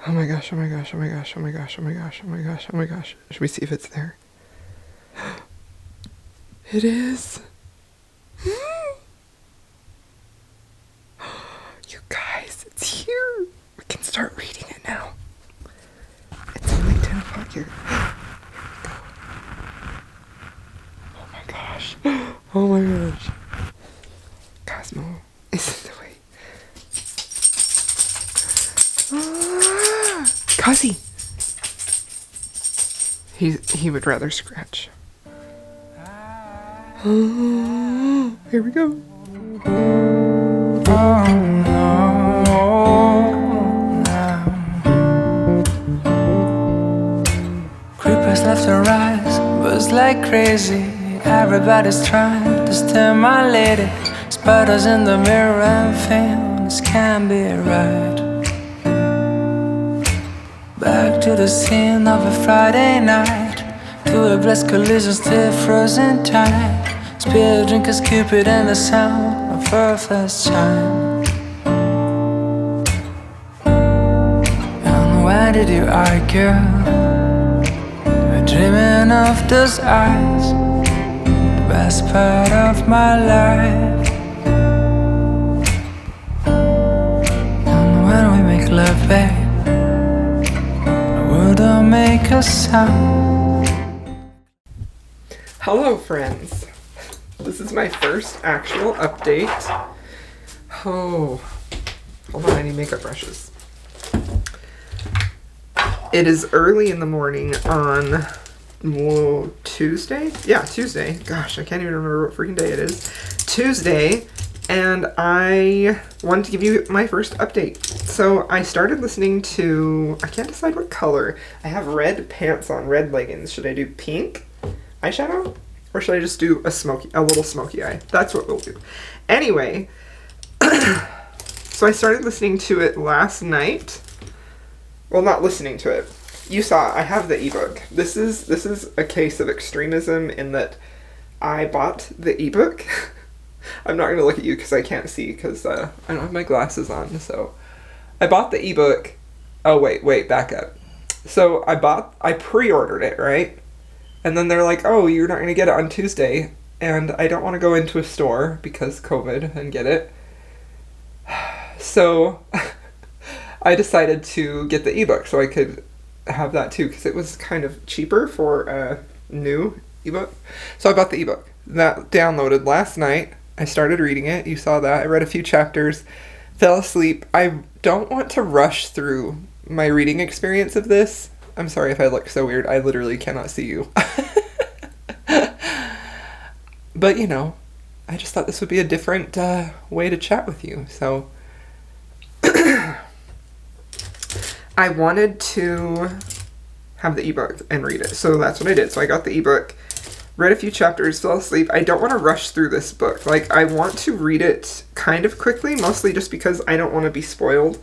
Oh my gosh, oh my gosh, oh my gosh, oh my gosh, oh my gosh, oh my gosh, oh my gosh. Should we see if it's there? It is. You guys, it's here. We can start reading it now. It's only 10 o'clock here. Oh my gosh. Oh my gosh. Cosmo is in the way. Cosy. He would rather scratch. Here we go. Creepers left and right, buzz like crazy. Everybody's trying to stimulate it. Spiders in the mirror and things can't be right. Back to the scene of a Friday night, to a blessed collision still frozen tight. Spear drinkers, Cupid and the sound of her first chime. And why did you argue? You're dreaming of those eyes, the best part of my life. And when we make love, babe, wouldn't make a sound. Hello, friends. This is my first actual update. Oh, hold on, I need makeup brushes. It is early in the morning on Tuesday? Yeah, Tuesday. Gosh, I can't even remember what freaking day it is. Tuesday, and I wanted to give you my first update. So I started listening to, I can't decide what color. I have red pants on, red leggings. Should I do pink eyeshadow? Or should I just do a little smoky eye? That's what we'll do. Anyway, so I started listening to it last night. Well, not listening to it. You saw, I have the ebook. This is a case of extremism in that I bought the ebook. I'm not going to look at you because I can't see because I don't have my glasses on. So I bought the ebook. Oh, wait, back up. So I pre-ordered it, right? And then they're like, oh, you're not going to get it on Tuesday. And I don't want to go into a store because COVID and get it. So I decided to get the ebook so I could have that too because it was kind of cheaper for a new ebook. So I bought the ebook. That downloaded last night. I started reading it. You saw that. I read a few chapters, fell asleep. I don't want to rush through my reading experience of this. I'm sorry if I look so weird. I literally cannot see you. But, you know, I just thought this would be a different way to chat with you. So I wanted to have the ebook and read it. So that's what I did. So I got the ebook, read a few chapters, fell asleep. I don't want to rush through this book. Like, I want to read it kind of quickly, mostly just because I don't want to be spoiled.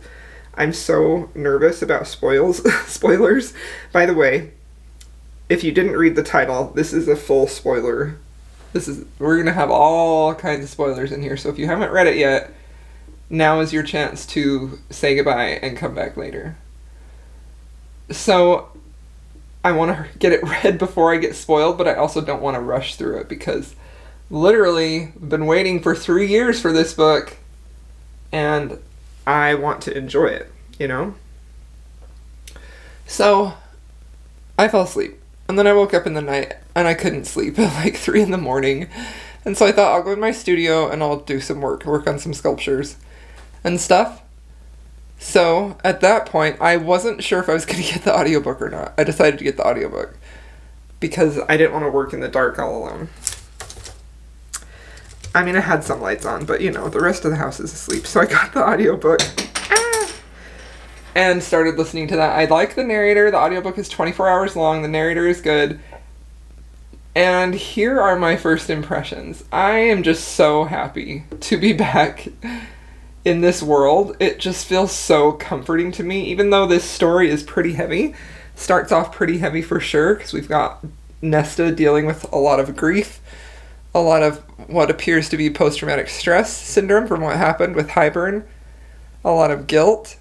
I'm so nervous about spoilers. By the way, if you didn't read the title, this is a full spoiler. We're going to have all kinds of spoilers in here. So if you haven't read it yet, now is your chance to say goodbye and come back later. So I want to get it read before I get spoiled, but I also don't want to rush through it because literally I've been waiting for 3 years for this book and I want to enjoy it, you know? So I fell asleep and then I woke up in the night and I couldn't sleep at like 3 a.m. And so I thought I'll go in my studio and I'll do some work on some sculptures and stuff. So at that point, I wasn't sure if I was going to get the audiobook or not. I decided to get the audiobook because I didn't want to work in the dark all alone. I mean, I had some lights on, but you know, the rest of the house is asleep. So I got the audiobook and started listening to that. I like the narrator. The audiobook is 24 hours long. The narrator is good. And here are my first impressions. I am just so happy to be back in this world. It just feels so comforting to me, even though this story is pretty heavy. Starts off pretty heavy for sure, because we've got Nesta dealing with a lot of grief, a lot of what appears to be post-traumatic stress syndrome from what happened with Highburn, a lot of guilt,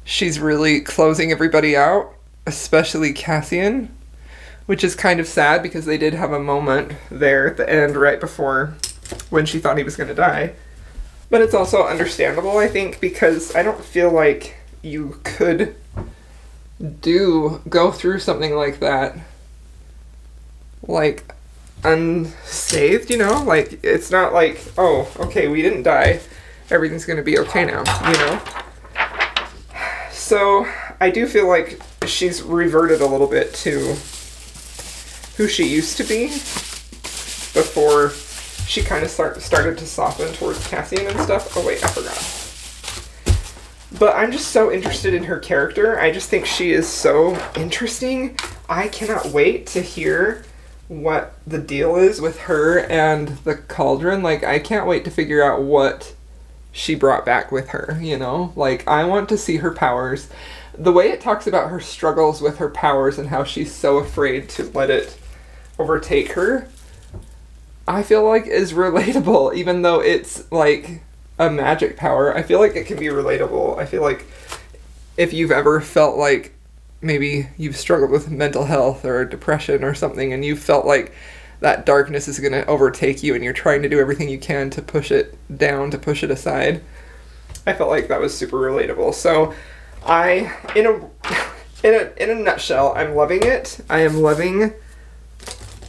she's really closing everybody out, especially Cassian, which is kind of sad because they did have a moment there at the end right before when she thought he was going to die. But it's also understandable, I think, because I don't feel like you could go through something like that, like, unscathed, you know? Like, it's not like, oh, okay, we didn't die, everything's gonna be okay now, you know? So, I do feel like she's reverted a little bit to who she used to be before she kind of started to soften towards Cassian and stuff. Oh wait, I forgot. But I'm just so interested in her character. I just think she is so interesting. I cannot wait to hear what the deal is with her and the cauldron. Like, I can't wait to figure out what she brought back with her, you know? Like, I want to see her powers. The way it talks about her struggles with her powers and how she's so afraid to let it overtake her, I feel like is relatable, even though it's like a magic power. I feel like it can be relatable. I feel like if you've ever felt like maybe you've struggled with mental health or depression or something, and you felt like that darkness is going to overtake you and you're trying to do everything you can to push it down, to push it aside, I felt like that was super relatable. So in a nutshell, I'm loving it. I am loving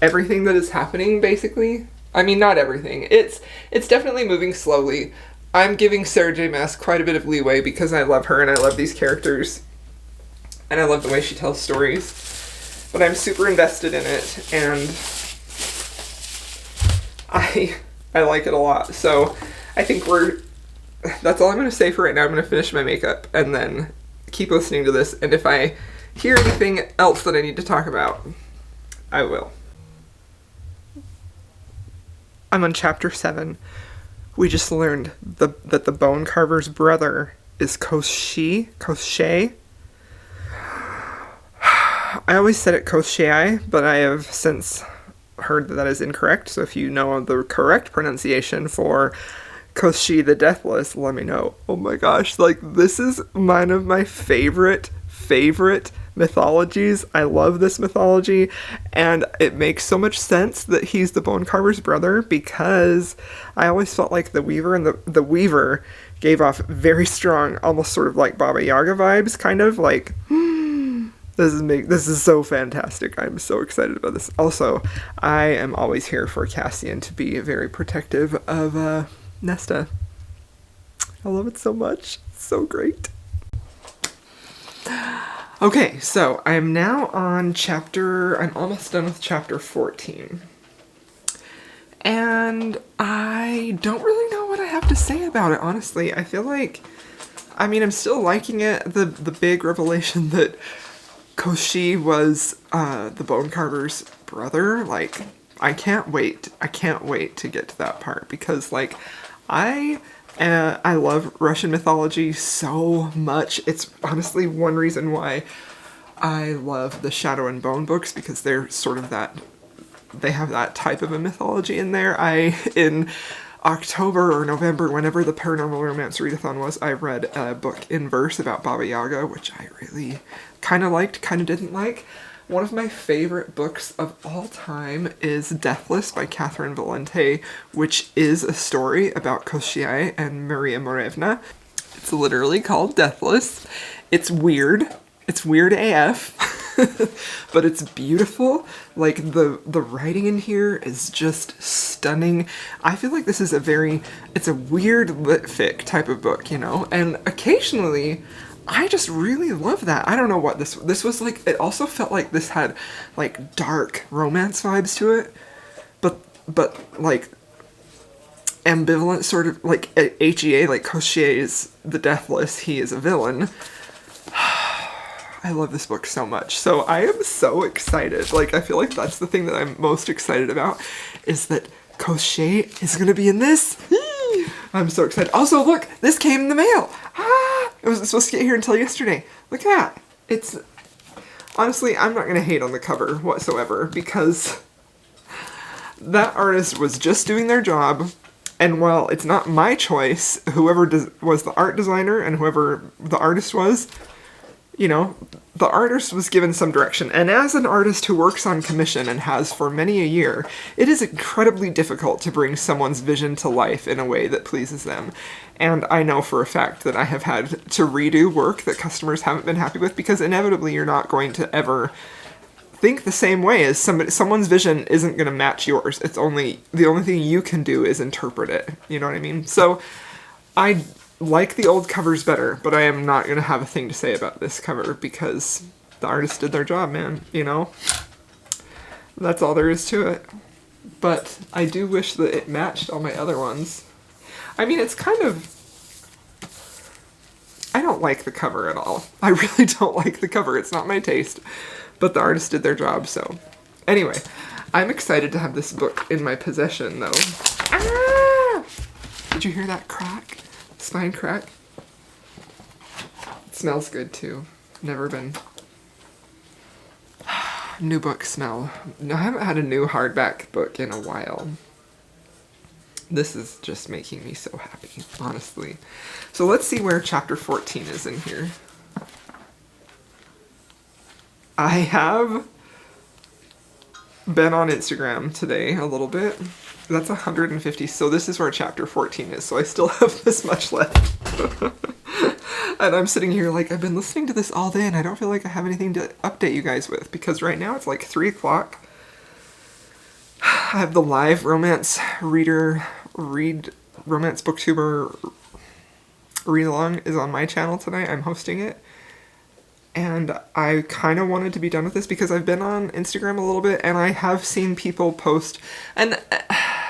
everything that is happening, basically. I mean, not everything. It's definitely moving slowly. I'm giving Sarah J. Maas quite a bit of leeway because I love her and I love these characters. And I love the way she tells stories. But I'm super invested in it, and I like it a lot. So I think that's all I'm going to say for right now. I'm going to finish my makeup and then keep listening to this. And if I hear anything else that I need to talk about, I will. I'm on chapter 7. We just learned that the bone carver's brother is Koshie. I always said it Koshie, but I have since heard that is incorrect. So if you know the correct pronunciation for Koshie the Deathless, let me know. Oh my gosh, like, this is one of my favorite mythologies. I love this mythology, and it makes so much sense that he's the bone carver's brother, because I always felt like the Weaver and the Weaver gave off very strong, almost sort of like Baba Yaga vibes, kind of like, this is so fantastic. I'm so excited about this. Also, I am always here for Cassian to be very protective of Nesta. I love it so much. It's so great. Okay, so I'm now on I'm almost done with chapter 14. And I don't really know what I have to say about it, honestly. I feel like, I mean, I'm still liking it. The big revelation that Koshie was the bone carver's brother, like, I can't wait to get to that part, because, like, I love Russian mythology so much. It's honestly one reason why I love the Shadow and Bone books, because they're sort of they have that type of a mythology in there. In October or November, whenever the Paranormal Romance Readathon was, I read a book in verse about Baba Yaga, which I really kind of liked, kind of didn't like. One of my favorite books of all time is Deathless by Catherine Valente, which is a story about Koshie and Maria Morevna. It's literally called Deathless. It's weird. It's weird AF. But it's beautiful. Like, the writing in here is just stunning. I feel like this is it's a weird lit fic type of book, you know? And occasionally, I just really love that. I don't know what this was like. It also felt like this had, like, dark romance vibes to it, but like ambivalent, sort of like HEA, like Koshie is the Deathless, he is a villain. I love this book so much. So I am so excited. Like, I feel like that's the thing that I'm most excited about, is that Koshie is gonna be in this. I'm so excited. Also, look, this came in the mail. It wasn't supposed to get here until yesterday. Look at that. It's, honestly, I'm not gonna hate on the cover whatsoever, because that artist was just doing their job, And while it's not my choice, whoever was the art designer and whoever the artist was, you know, the artist was given some direction. And as an artist who works on commission and has for many a year, it is incredibly difficult to bring someone's vision to life in a way that pleases them. And I know for a fact that I have had to redo work that customers haven't been happy with, because inevitably you're not going to ever think the same way as someone's vision isn't going to match yours. It's only, the only thing you can do is interpret it. You know what I mean? So I like the old covers better, but I am not going to have a thing to say about this cover because the artist did their job, man. You know? That's all there is to it. But I do wish that it matched all my other ones. I mean, it's kind of... I don't like the cover at all. I really don't like the cover. It's not my taste. But the artist did their job, so... Anyway, I'm excited to have this book in my possession, though. Ah! Did you hear that crack? Spine crack? It smells good, too. Never been... New book smell. I haven't had a new hardback book in a while. This is just making me so happy, honestly. So let's see where chapter 14 is in here. I have been on Instagram today a little bit. That's 150, so this is where chapter 14 is, so I still have this much left. And I'm sitting here like, I've been listening to this all day and I don't feel like I have anything to update you guys with, because right now it's like 3 o'clock. I have the live romance romance booktuber read along is on my channel tonight. I'm hosting it. And I kind of wanted to be done with this because I've been on Instagram a little bit and I have seen people post, and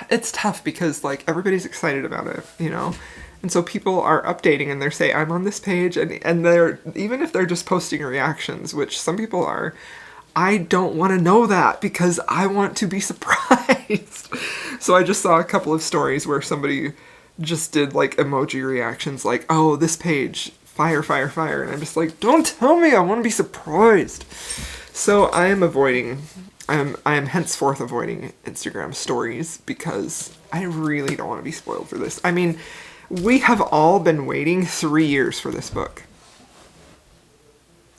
it's tough because like everybody's excited about it, you know? And so people are updating and they're saying, I'm on this page, and they're, even if they're just posting reactions, which some people are, I don't want to know that because I want to be surprised. So I just saw a couple of stories where somebody just did like emoji reactions like, oh, this page, fire, fire, fire. And I'm just like, don't tell me, I want to be surprised. So I am henceforth avoiding Instagram stories because I really don't want to be spoiled for this. I mean, we have all been waiting 3 years for this book.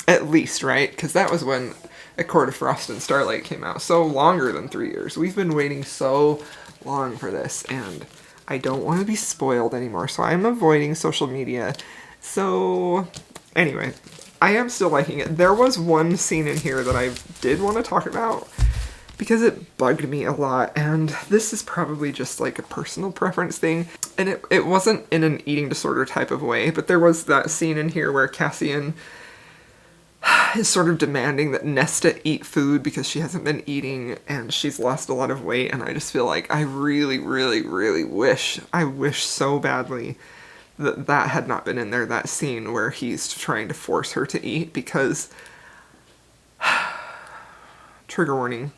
At least, right? Because that was when A Court of Frost and Starlight came out. So longer than 3 years. We've been waiting so long for this, and I don't want to be spoiled anymore. So I'm avoiding social media. So anyway, I am still liking it. There was one scene in here that I did want to talk about because it bugged me a lot, and this is probably just like a personal preference thing, and it wasn't in an eating disorder type of way, but there was that scene in here where Cassian is sort of demanding that Nesta eat food because she hasn't been eating and she's lost a lot of weight, and I just feel like I really, really, really wish so badly that that had not been in there, that scene where he's trying to force her to eat, because trigger warning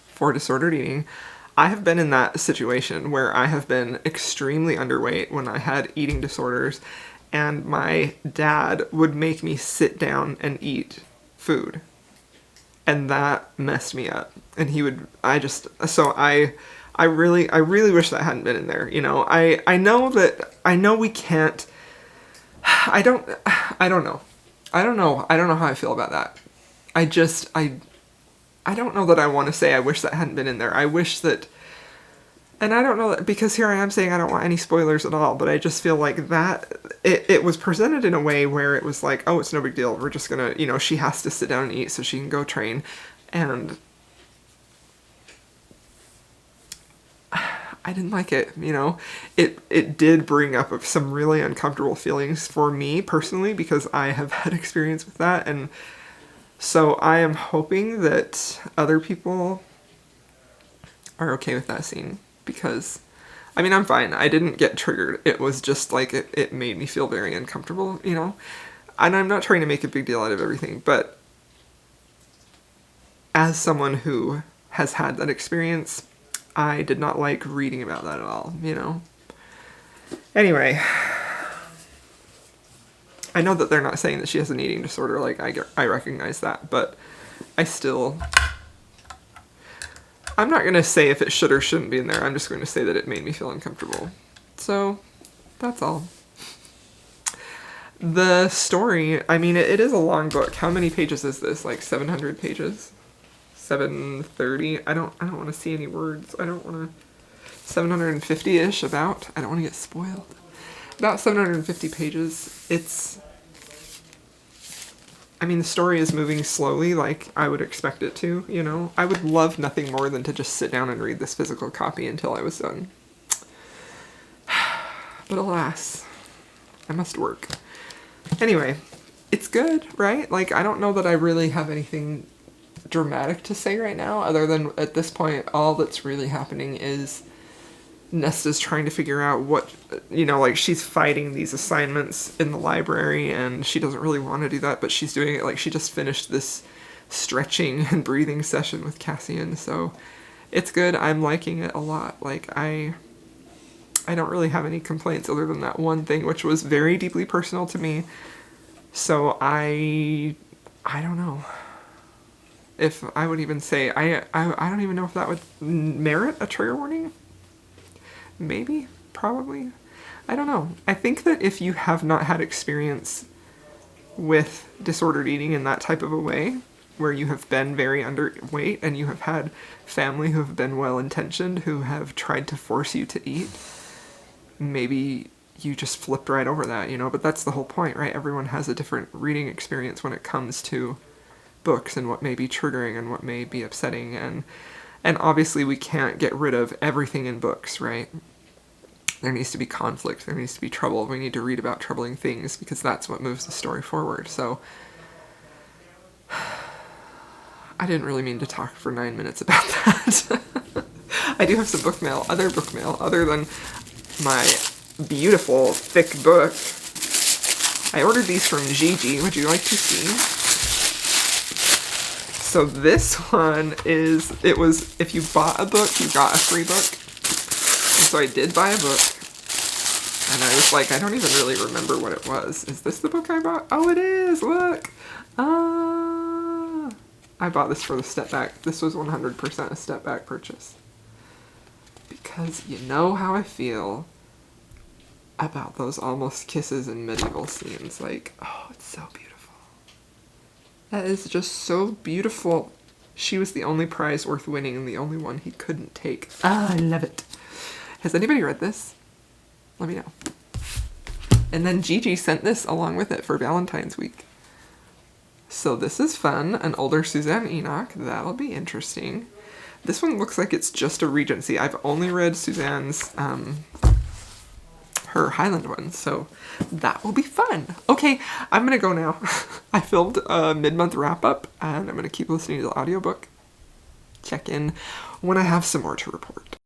for disordered eating, I have been in that situation where I have been extremely underweight when I had eating disorders, and my dad would make me sit down and eat food. And that messed me up. And he would, I really wish that hadn't been in there, you know. I know we can't, I don't know how I feel about that. I don't know that I want to say I wish that hadn't been in there. I wish that, and I don't know that, because here I am saying I don't want any spoilers at all, but I just feel like that, it was presented in a way where it was like, oh, it's no big deal, we're just gonna, you know, she has to sit down and eat so she can go train, and I didn't like it, you know. It did bring up some really uncomfortable feelings for me personally, because I have had experience with that, and so I am hoping that other people are okay with that scene, because, I mean, I'm fine. I didn't get triggered. It was just like, it made me feel very uncomfortable, you know? And I'm not trying to make a big deal out of everything, but as someone who has had that experience, I did not like reading about that at all, you know? Anyway, I know that they're not saying that she has an eating disorder, like, I recognize that, but I still... I'm not going to say if it should or shouldn't be in there. I'm just going to say that it made me feel uncomfortable. So, that's all. The story, I mean, it is a long book. How many pages is this? Like 700 pages? 730? I don't want to see any words. I don't want to... 750-ish about. I don't want to get spoiled. About 750 pages. It's... I mean, the story is moving slowly like I would expect it to, you know? I would love nothing more than to just sit down and read this physical copy until I was done. But alas, I must work. Anyway, it's good, right? Like, I don't know that I really have anything dramatic to say right now, other than at this point, all that's really happening is Nesta's trying to figure out what, you know, like, she's fighting these assignments in the library, and she doesn't really want to do that, but she's doing it. Like, she just finished this stretching and breathing session with Cassian, so it's good. I'm liking it a lot. Like, I don't really have any complaints other than that one thing, which was very deeply personal to me. So I don't know if I would even say, I don't even know if that would merit a trigger warning. Maybe, probably. I don't know. I think that if you have not had experience with disordered eating in that type of a way, where you have been very underweight and you have had family who have been well-intentioned, who have tried to force you to eat, maybe you just flipped right over that, you know? But that's the whole point, right? Everyone has a different reading experience when it comes to books and what may be triggering and what may be upsetting, and obviously we can't get rid of everything in books, right? There needs to be conflict, there needs to be trouble, we need to read about troubling things because that's what moves the story forward. So I didn't really mean to talk for 9 minutes about that. I do have some bookmail, other than my beautiful thick book. I ordered these from Gigi. Would you like to see? So this one is, it was, if you bought a book, you got a free book. So I did buy a book. And I was like, I don't even really remember what it was. Is this the book I bought? Oh, it is! Look! I bought this for the Step Back. This was 100% a Step Back purchase. Because you know how I feel about those almost kisses and medieval scenes. Like, oh, it's so beautiful. That is just so beautiful. She was the only prize worth winning and the only one he couldn't take. Ah, I love it. Has anybody read this? Let me know. And then Gigi sent this along with it for Valentine's week. So this is fun. An older Suzanne Enoch. That'll be interesting. This one looks like it's just a Regency. I've only read Suzanne's, her Highland one, so that will be fun. Okay, I'm gonna go now. I filmed a mid-month wrap-up, and I'm gonna keep listening to the audiobook. Check in when I have some more to report.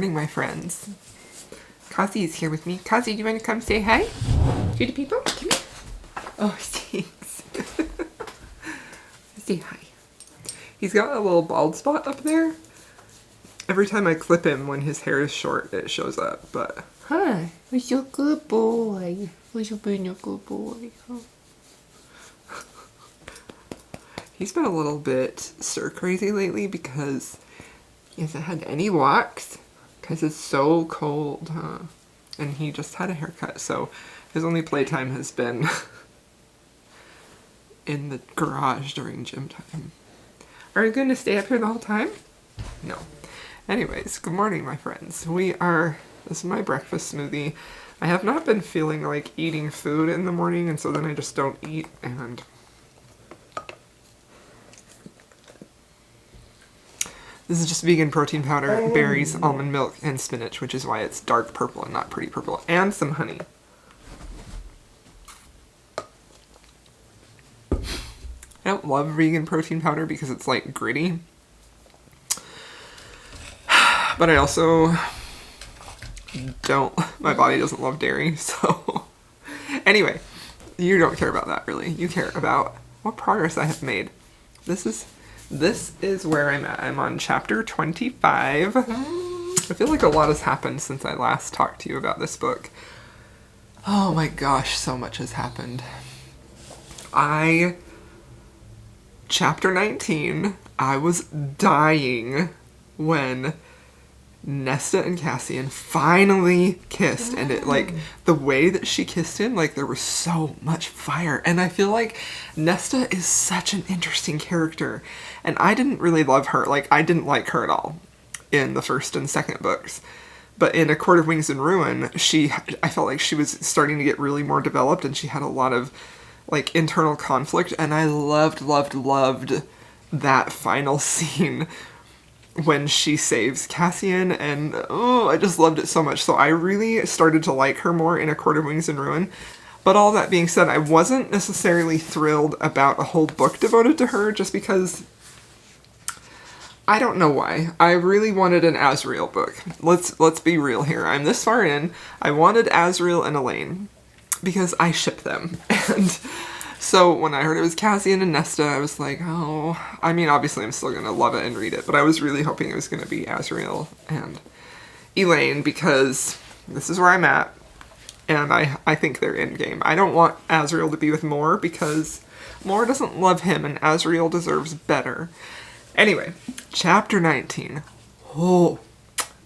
morning, my friends. Kazi is here with me. Kazi, do you want to come say hi to the people? Come here. Oh, thanks. Say hi. He's got a little bald spot up there. Every time I clip him when his hair is short, it shows up, but... Hi, who's your good boy? Who's your being a good boy? Huh? He's been a little bit stir crazy lately because he hasn't had any walks because it's so cold, huh? And he just had a haircut, so his only playtime has been in the garage during gym time. Are you going to stay up here the whole time? No. Anyways, good morning, my friends. This is my breakfast smoothie. I have not been feeling like eating food in the morning, and so then I just don't eat, and this is just vegan protein powder, berries, almond milk, and spinach, which is why it's dark purple and not pretty purple, and some honey. I don't love vegan protein powder because it's like gritty. But I also my body doesn't love dairy, so. Anyway, you don't care about that really. You care about what progress I have made. This is where I'm at. I'm on chapter 25. I feel like a lot has happened since I last talked to you about this book. Oh my gosh, so much has happened. Chapter 19, I was dying when Nesta and Cassian finally kissed, and it, like, the way that she kissed him, like, there was so much fire, and I feel like Nesta is such an interesting character, and I didn't really love her, like, I didn't like her at all in the first and second books, but in A Court of Wings and Ruin, I felt like she was starting to get really more developed, and she had a lot of, like, internal conflict, and I loved that final scene when she saves Cassian, and I just loved it so much. So I really started to like her more in A Court of Wings and Ruin. But all that being said, I wasn't necessarily thrilled about a whole book devoted to her, just because I don't know why. I really wanted an Asriel book. Let's be real here. I'm this far in. I wanted Asriel and Elaine because I ship them. And so when I heard it was Cassian and Nesta, I was like, oh, I mean, obviously I'm still going to love it and read it, but I was really hoping it was going to be Asriel and Elaine, because this is where I'm at, and I think they're in game. I don't want Asriel to be with Mor, because Mor doesn't love him, and Asriel deserves better. Anyway, chapter 19.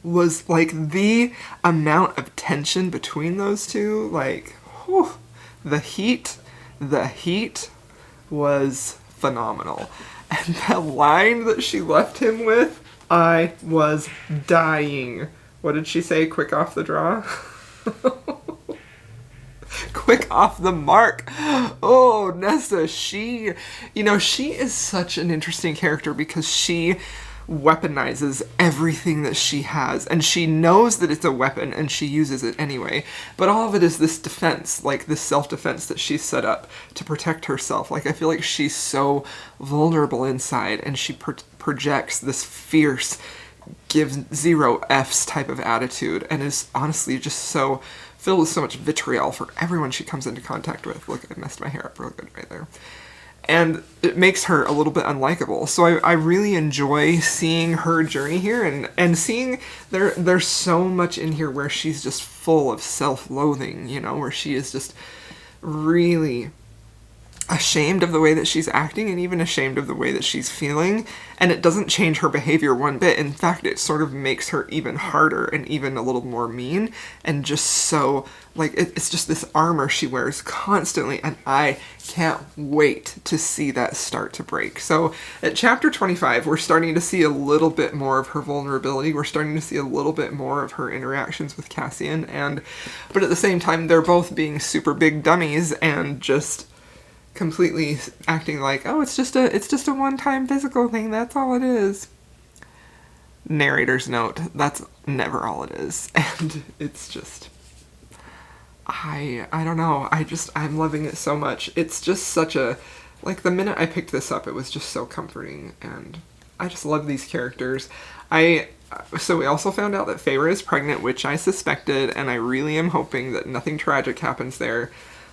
Was like the amount of tension between those two, like, the heat was phenomenal. And that line that she left him with, I was dying. What did she say? Quick off the draw? Quick off the mark. Oh, Nesta, she is such an interesting character because she weaponizes everything that she has, and she knows that it's a weapon and she uses it anyway, but all of it is this defense, like this self-defense that she's set up to protect herself. Like, I feel like she's so vulnerable inside, and she projects this fierce, gives zero F's type of attitude, and is honestly just so filled with so much vitriol for everyone she comes into contact with. Look, I messed my hair up real good right there. And it makes her a little bit unlikable. So I really enjoy seeing her journey here, and seeing there's so much in here where she's just full of self-loathing, where she is just really ashamed of the way that she's acting, and even ashamed of the way that she's feeling, and it doesn't change her behavior one bit. In fact, it sort of makes her even harder and even a little more mean, and just so, like, it's just this armor she wears constantly, and I can't wait to see that start to break. So at chapter 25, we're starting to see a little bit more of her vulnerability. We're starting to see a little bit more of her interactions with Cassian, but at the same time, they're both being super big dummies and just completely acting like, oh, it's just a one-time physical thing, that's all it is. Narrator's note, that's never all it is. And it's just, I don't know, I'm loving it so much. It's just such a, like, the minute I picked this up, it was just so comforting, and just love these characters. So we also found out that Feyre is pregnant, which I suspected, and I really am hoping that nothing tragic happens there.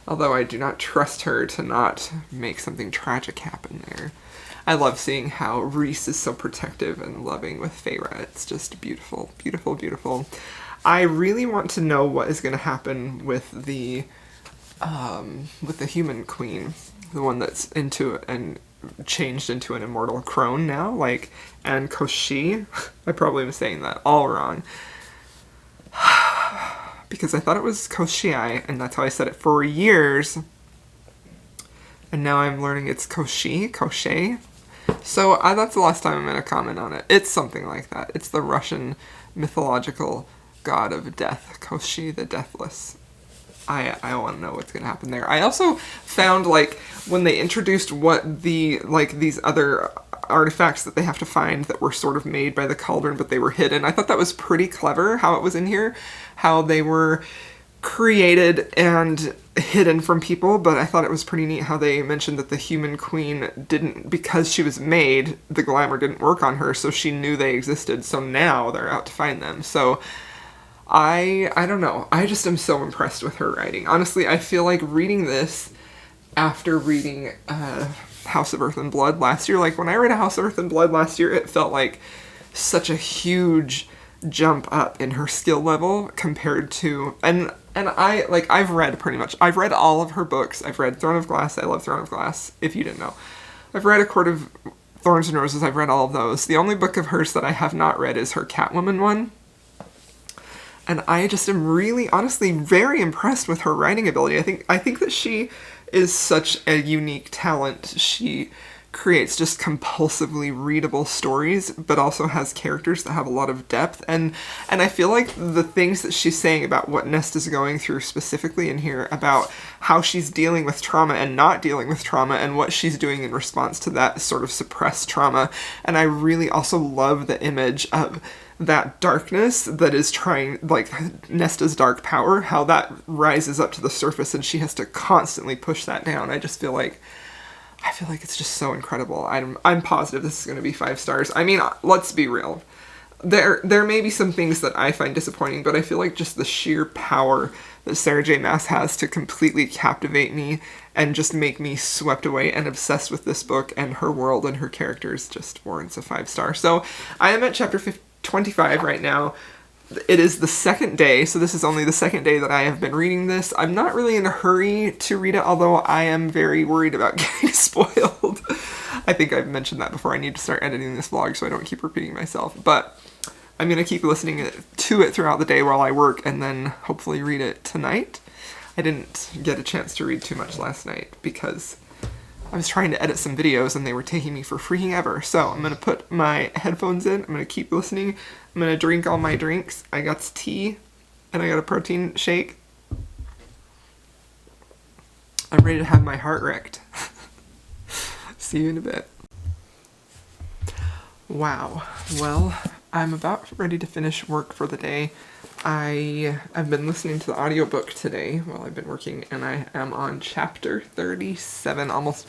Although I do not trust her to not make something tragic happen there. I love seeing how Rhys is so protective and loving with Feyre. It's just beautiful, beautiful, beautiful. I really want to know what is going to happen with the human queen, the one that's into and changed into an immortal crone now, like, and Koshi. I probably am saying that all wrong. Because I thought it was Koshii, and that's how I said it for years. And now I'm learning it's Koshie. So that's the last time I'm going to comment on it. It's something like that. It's the Russian mythological god of death, Koshi the Deathless. I want to know what's going to happen there. I also found, like, when they introduced what these other artifacts that they have to find that were sort of made by the cauldron, but they were hidden. I thought that was pretty clever how it was in here, how they were created and hidden from people, but I thought it was pretty neat how they mentioned that the human queen didn't, because she was made, the glamour didn't work on her, so she knew they existed, so now they're out to find them. So I don't know. I just am so impressed with her writing. Honestly, I feel like reading this after reading House of Earth and Blood last year. Like, when I read A House of Earth and Blood last year, it felt like such a huge jump up in her skill level compared to... And I've read all of her books. I've read Throne of Glass. I love Throne of Glass, if you didn't know. I've read A Court of Thorns and Roses. I've read all of those. The only book of hers that I have not read is her Catwoman one. And I just am really, honestly, very impressed with her writing ability. I think that she is such a unique talent. She creates just compulsively readable stories, but also has characters that have a lot of depth. And I feel like the things that she's saying about what Nesta's going through specifically in here, about how she's dealing with trauma and not dealing with trauma, and what she's doing in response to that sort of suppressed trauma. And I really also love the image of that darkness that is trying, like, Nesta's dark power, how that rises up to the surface and she has to constantly push that down. I feel like it's just so incredible. I'm positive this is going to be 5 stars. I mean, let's be real. There may be some things that I find disappointing, but I feel like just the sheer power that Sarah J. Maas has to completely captivate me and just make me swept away and obsessed with this book and her world and her characters just warrants a 5 star. So I am at chapter 25 right now. It is the second day, so this is only the second day that I have been reading this. I'm not really in a hurry to read it, although I am very worried about getting spoiled. I think I've mentioned that before. I need to start editing this vlog so I don't keep repeating myself. But I'm going to keep listening to it throughout the day while I work, and then hopefully read it tonight. I didn't get a chance to read too much last night because I was trying to edit some videos and they were taking me for freaking ever. So I'm going to put my headphones in. I'm going to keep listening. I'm going to drink all my drinks. I got tea and I got a protein shake. I'm ready to have my heart wrecked. See you in a bit. Wow. Well, I'm about ready to finish work for the day. I've been listening to the audiobook today while I've been working, and I am on chapter 37, almost.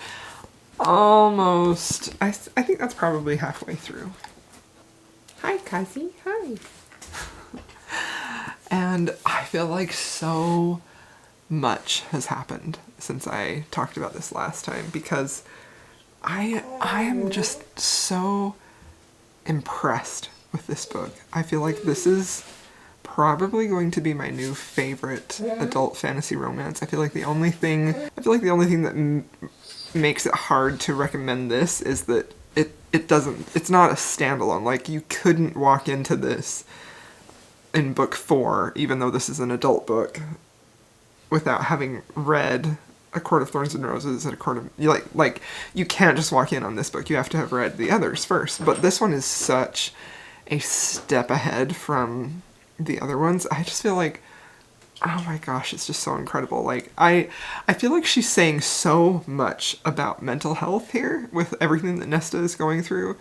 I think that's probably halfway through. Hi, Kazi. Hi. And I feel like so much has happened since I talked about this last time, because I am just so impressed with this book. I feel like this is probably going to be my new favorite adult fantasy romance. I feel like the only thing that makes it hard to recommend this is that it's not a standalone. Like, you couldn't walk into this in book 4, even though this is an adult book, without having read A Court of Thorns and Roses and A Court of... Like, you can't just walk in on this book. You have to have read the others first. But this one is such a step ahead from the other ones. I just feel like, oh my gosh, it's just so incredible. Like, I feel like she's saying so much about mental health here with everything that Nesta is going through.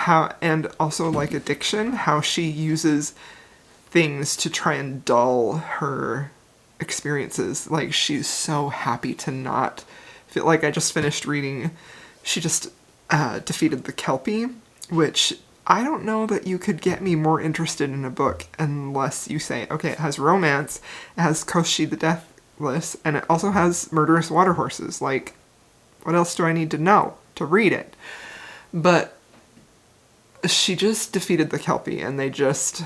And also, like, addiction, how she uses things to try and dull her experiences. Like, she's so happy to not feel like... I just finished reading, she just defeated the Kelpie, which I don't know that you could get me more interested in a book unless you say, okay, it has romance, it has Koshi the Deathless, and it also has murderous water horses. Like, what else do I need to know to read it? But she just defeated the Kelpie, and they just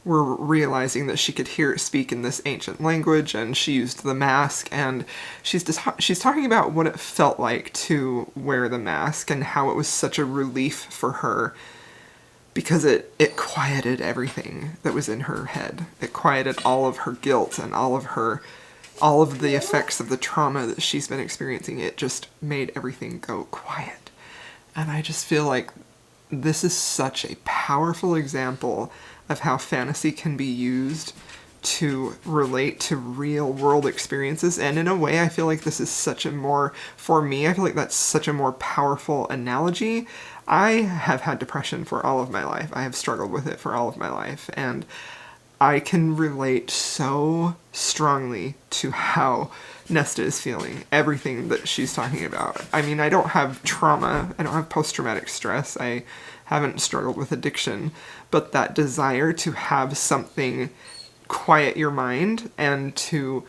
were realizing that she could hear it speak in this ancient language, and she used the mask, and she's talking about what it felt like to wear the mask and how it was such a relief for her because it quieted everything that was in her head. It quieted all of her guilt and all of the effects of the trauma that she's been experiencing. It just made everything go quiet. And I just feel like this is such a powerful example of how fantasy can be used to relate to real world experiences. And in a way, I feel like this is for me, I feel like that's such a more powerful analogy. I have had depression for all of my life. I have struggled with it for all of my life. And I can relate so strongly to how Nesta is feeling, everything that she's talking about. I mean, I don't have trauma, I don't have post-traumatic stress, I haven't struggled with addiction, but that desire to have something quiet your mind and to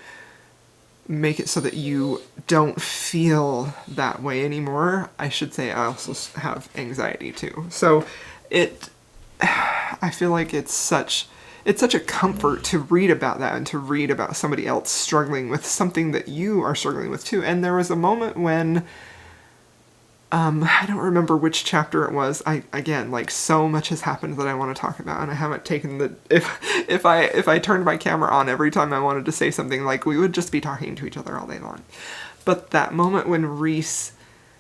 make it so that you don't feel that way anymore. I should say I also have anxiety too. So I feel like it's such a comfort to read about that and to read about somebody else struggling with something that you are struggling with too. And there was a moment when I don't remember which chapter it was. Again, like, so much has happened that I want to talk about, and I haven't taken the if I turned my camera on every time I wanted to say something, like, we would just be talking to each other all day long. But that moment when Rhys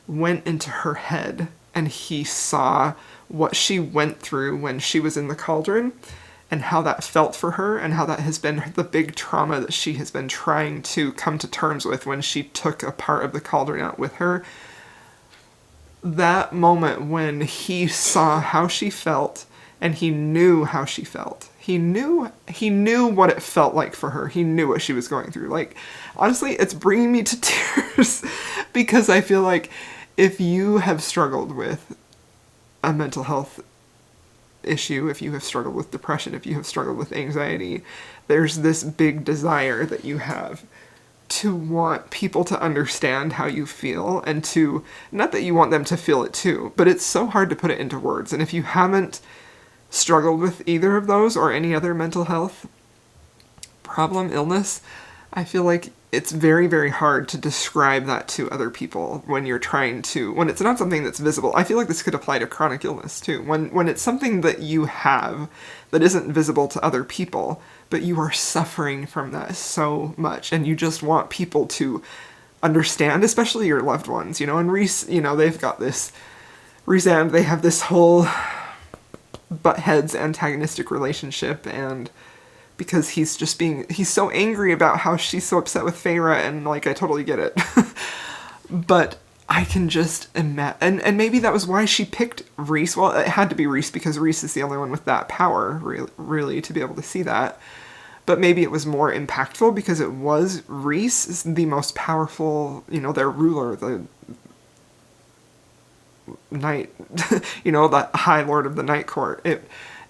went into her head and he saw what she went through when she was in the cauldron and how that felt for her and how that has been the big trauma that she has been trying to come to terms with when she took a part of the cauldron out with her. That moment when he saw how she felt and he knew how she felt. He knew what it felt like for her. He knew what she was going through. Like, honestly, it's bringing me to tears because I feel like if you have struggled with a mental health issue, if you have struggled with depression, if you have struggled with anxiety, there's this big desire that you have to want people to understand how you feel and to, not that you want them to feel it too, but it's so hard to put it into words. And if you haven't struggled with either of those or any other mental health problem, illness, I feel like it's very, very hard to describe that to other people when it's not something that's visible. I feel like this could apply to chronic illness too. When it's something that you have that isn't visible to other people, but you are suffering from that so much and you just want people to understand, especially your loved ones, and Rhys, they've got this, Rhys and they have this whole butt heads antagonistic relationship, and because he's so angry about how she's so upset with Feyre, and, like, I totally get it. But I can just imagine, and maybe that was why she picked Rhys. Well, it had to be Rhys because Rhys is the only one with that power, really, to be able to see that. But maybe it was more impactful because it was Rhys, the most powerful, their ruler, the Night, the High Lord of the Night Court.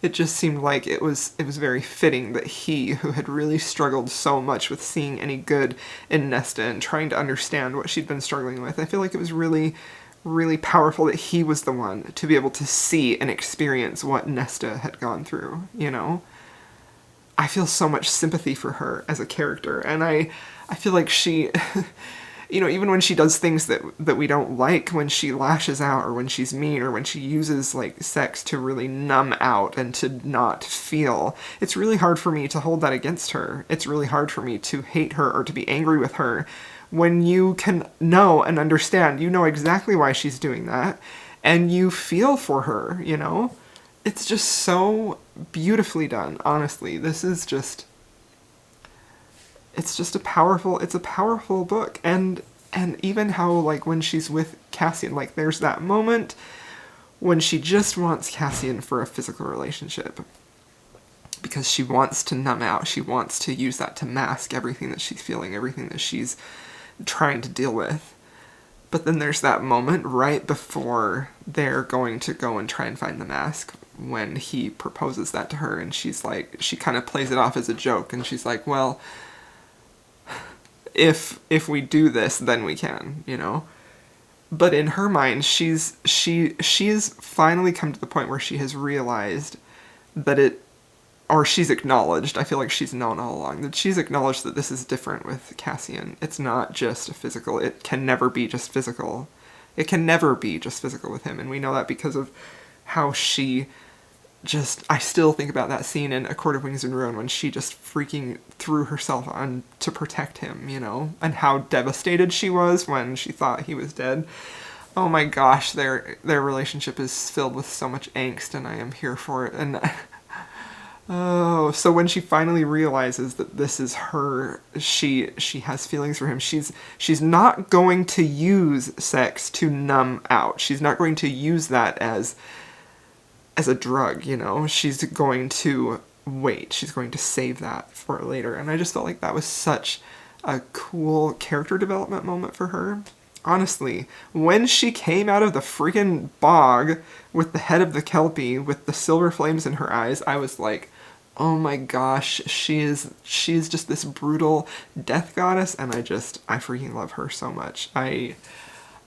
It just seemed like it was very fitting that he, who had really struggled so much with seeing any good in Nesta and trying to understand what she'd been struggling with, I feel like it was really, really powerful that he was the one to be able to see and experience what Nesta had gone through, I feel so much sympathy for her as a character, and I feel like she, even when she does things that we don't like, when she lashes out or when she's mean or when she uses, like, sex to really numb out and to not feel, it's really hard for me to hold that against her. It's really hard for me to hate her or to be angry with her when you can know and understand, exactly why she's doing that, and you feel for her, It's just so beautifully done, honestly. This is just... It's a powerful book, and even how, like, when she's with Cassian, like, there's that moment when she just wants Cassian for a physical relationship because she wants to numb out, she wants to use that to mask everything that she's feeling, everything that she's trying to deal with. But then there's that moment right before they're going to go and try and find the mask when he proposes that to her, and she's like, she kind of plays it off as a joke, and she's like, well, if we do this, then we can, you know? But in her mind, she's finally come to the point where she has realized that or she's acknowledged, I feel like she's known all along, that she's acknowledged that this is different with Cassian. It's not just physical. It can never be just physical. It can never be just physical with him. And we know that because of how she just, I still think about that scene in A Court of Wings and Ruin when she just freaking threw herself on to protect him, you know? And how devastated she was when she thought he was dead. Oh my gosh, their relationship is filled with so much angst, and I am here for it. And oh, so when she finally realizes that this is her, she has feelings for him. She's not going to use sex to numb out. She's not going to use that as a drug, you know? She's going to wait. She's going to save that for later. And I just felt like that was such a cool character development moment for her. Honestly, when she came out of the freaking bog with the head of the Kelpie with the silver flames in her eyes, I was like, oh my gosh, she's just this brutal death goddess, and I freaking love her so much. I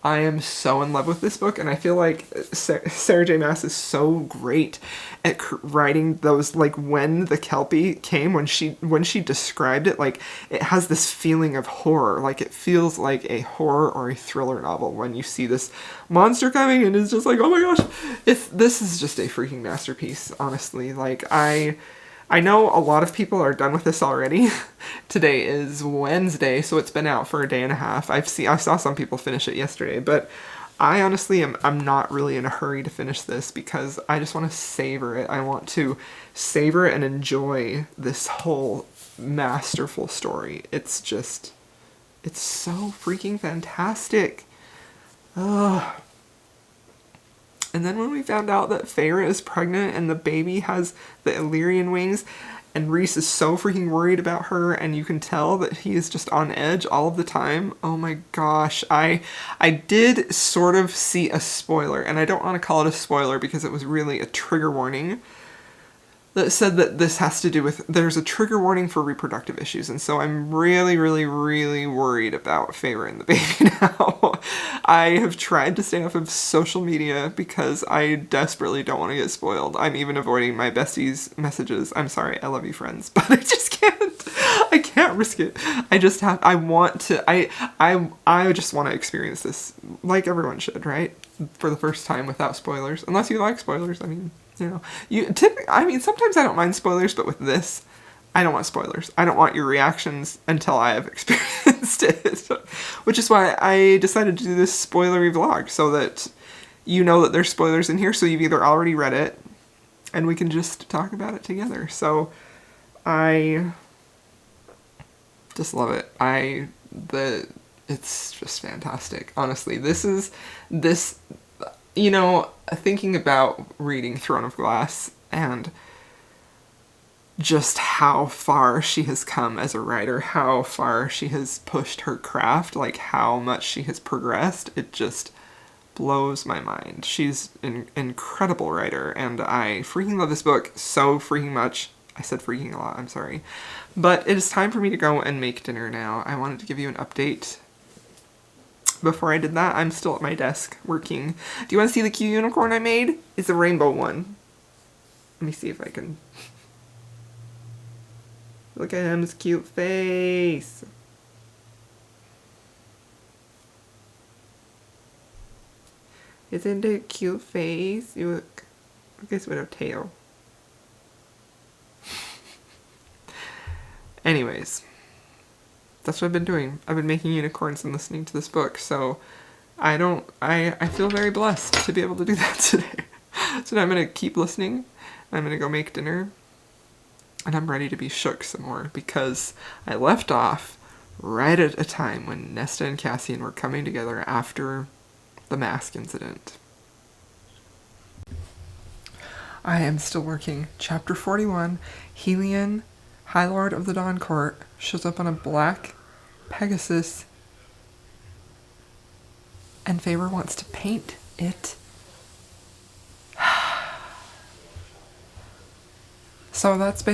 am so in love with this book, and I feel like Sarah J. Maas is so great at writing those, like, when the Kelpie came, when she described it, like, it has this feeling of horror, like, it feels like a horror or a thriller novel when you see this monster coming, and it's just like, oh my gosh, this is just a freaking masterpiece, honestly. Like, I know a lot of people are done with this already. Today is Wednesday, so it's been out for a day and a half. I saw some people finish it yesterday, but I honestly I'm not really in a hurry to finish this because I just want to savor it. I want to savor and enjoy this whole masterful story. It's so freaking fantastic. Ugh. And then when we found out that Feyre is pregnant and the baby has the Illyrian wings, and Rhys is so freaking worried about her, and you can tell that he is just on edge all of the time. Oh my gosh. I did sort of see a spoiler, and I don't want to call it a spoiler because it was really a trigger warning that said that this has to do with, there's a trigger warning for reproductive issues, and so I'm really, really, really worried about Feyre and the baby now. I have tried to stay off of social media because I desperately don't want to get spoiled. I'm even avoiding my besties' messages. I'm sorry, I love you, friends, but I just can't. I can't risk it. I just have, I just want to experience this like everyone should, right? For the first time without spoilers. Unless you like spoilers, I mean, you know, sometimes I don't mind spoilers, but with this, I don't want spoilers. I don't want your reactions until I have experienced it. Which is why I decided to do this spoilery vlog, so that you know that there's spoilers in here, so you've either already read it, and we can just talk about it together. So, I just love it. It's just fantastic. Honestly, you know, thinking about reading Throne of Glass and just how far she has come as a writer, how far she has pushed her craft, like how much she has progressed, it just blows my mind. She's an incredible writer, and I freaking love this book so freaking much. I said freaking a lot, I'm sorry. But it is time for me to go and make dinner now. I wanted to give you an update. Before I did that, I'm still at my desk working. Do you want to see the cute unicorn I made? It's a rainbow one. Let me see if I can. Look at his cute face. Isn't it a cute face? You look, I guess with a tail. Anyways. That's what I've been doing. I've been making unicorns and listening to this book, so I feel very blessed to be able to do that today. So now I'm going to keep listening, I'm going to go make dinner, and I'm ready to be shook some more, because I left off right at a time when Nesta and Cassian were coming together after the mask incident. I am still working. Chapter 41, Helion, High Lord of the Dawn Court, shows up on a black Pegasus and Feyre wants to paint it. So that's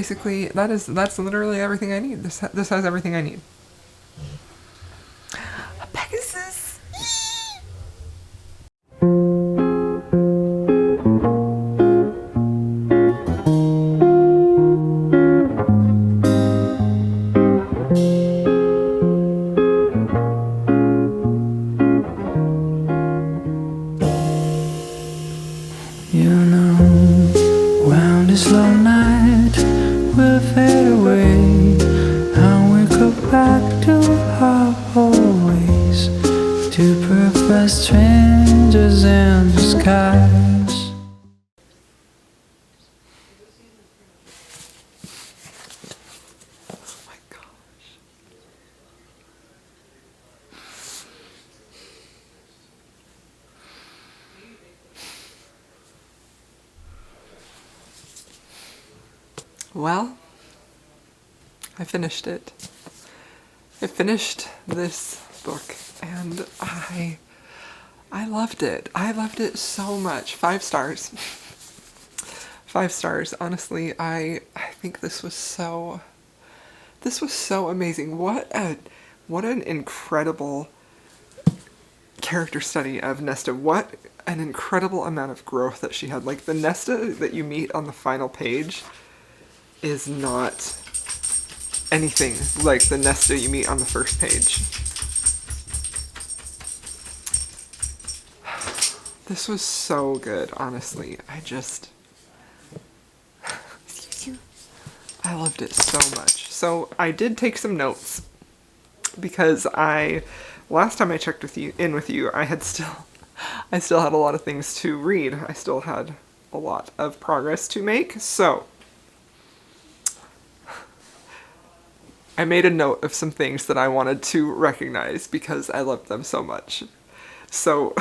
literally everything I need. This has everything I need. A Pegasus. You know, when this long night will fade away, and we go back to our old ways, two perfect strangers in disguise. Oh my gosh. Well, I finished it. I finished this book and I loved it. I loved it so much. 5 stars. 5 stars. Honestly, I think this was so amazing. What an incredible character study of Nesta. What an incredible amount of growth that she had. Like, the Nesta that you meet on the final page is not anything like the Nesta you meet on the first page. This was so good, honestly. I loved it so much. So I did take some notes because last time I checked with you, I still had a lot of things to read. I still had a lot of progress to make. So I made a note of some things that I wanted to recognize because I loved them so much. So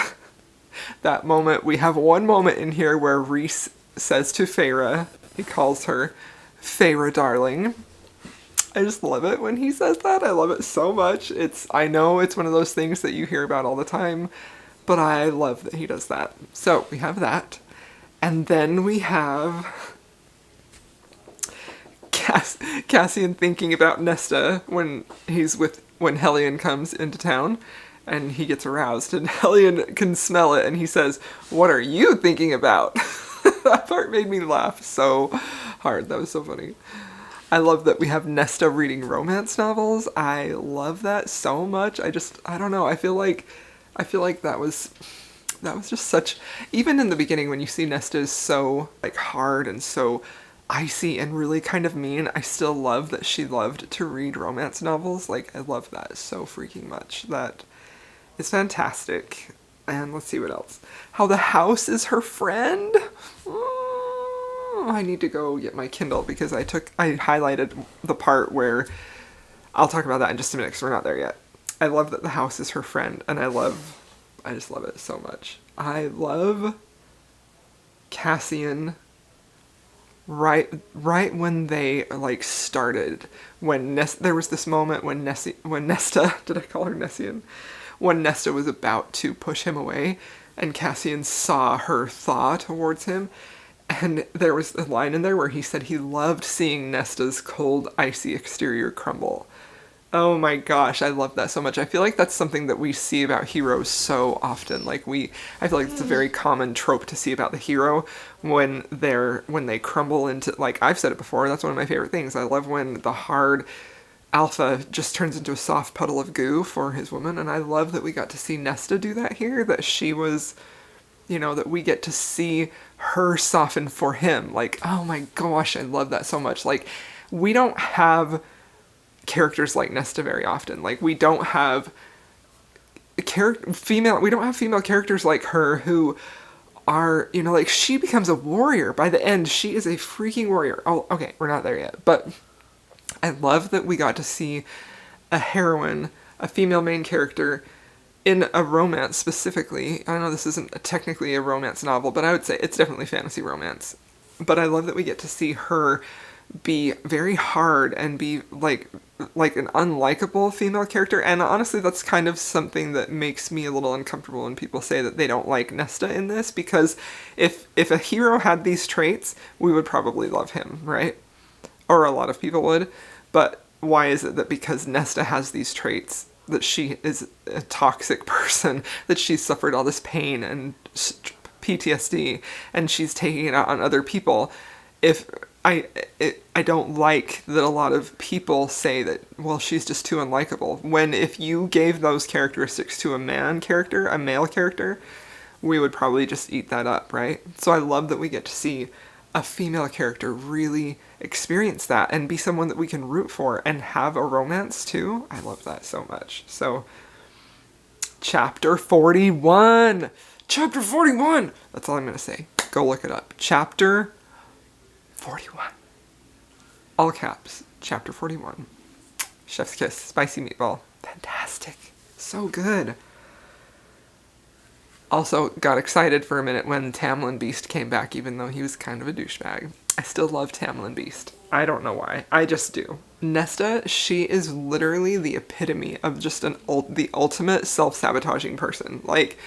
that moment, we have one moment in here where Rhys says to Feyre, he calls her Feyre darling. I just love it when he says that. I love it so much. I know it's one of those things that you hear about all the time, but I love that he does that. So we have that. And then we have Cassian thinking about Nesta when Hellion comes into town and he gets aroused and Hellion can smell it and he says, "What are you thinking about?" That part made me laugh so hard. That was so funny. I love that we have Nesta reading romance novels. I love that so much. I don't know. I feel like that was just such, even in the beginning when you see Nesta is so like hard and so icy and really kind of mean, I still love that she loved to read romance novels. Like, I love that so freaking much. That is fantastic. And let's see what else. How the house is her friend. I need to go get my Kindle because I highlighted the part where, I'll talk about that in just a minute because we're not there yet. I love that the house is her friend, and I just love it so much. I love Cassian right when they like started, when there was this moment when Nesta, did I call her Nessian? When Nesta was about to push him away and Cassian saw her thaw towards him, and there was a line in there where he said he loved seeing Nesta's cold, icy exterior crumble. Oh my gosh, I love that so much. I feel like that's something that we see about heroes so often. I feel like it's a very common trope to see about the hero when they crumble into, like I've said it before, that's one of my favorite things. I love when the hard alpha just turns into a soft puddle of goo for his woman, and I love that we got to see Nesta do that here, that she was, that we get to see her soften for him. Like, oh my gosh, I love that so much. Like, we don't have characters like Nesta very often. Like, we don't have female characters like her who are, like, she becomes a warrior. By the end, she is a freaking warrior. Oh, okay, we're not there yet. But I love that we got to see a heroine, a female main character, in a romance specifically. I know this isn't technically a romance novel, but I would say it's definitely fantasy romance. But I love that we get to see her be very hard and be like an unlikable female character. And honestly, that's kind of something that makes me a little uncomfortable when people say that they don't like Nesta in this, because if a hero had these traits, we would probably love him, right? Or a lot of people would. But why is it that because Nesta has these traits, that she is a toxic person, that she's suffered all this pain and PTSD, and she's taking it out on other people? If I don't like that a lot of people say that, well, she's just too unlikable, when if you gave those characteristics to a male character, we would probably just eat that up, right? So I love that we get to see a female character really experience that and be someone that we can root for and have a romance too. I love that so much. So chapter 41. Chapter 41. That's all I'm going to say. Go look it up. Chapter 41. All caps. Chapter 41. Chef's kiss. Spicy meatball. Fantastic. So good. Also got excited for a minute when Tamlin Beast came back, even though he was kind of a douchebag. I still love Tamlin Beast. I don't know why. I just do. Nesta, she is literally the epitome of just the ultimate self-sabotaging person. Like,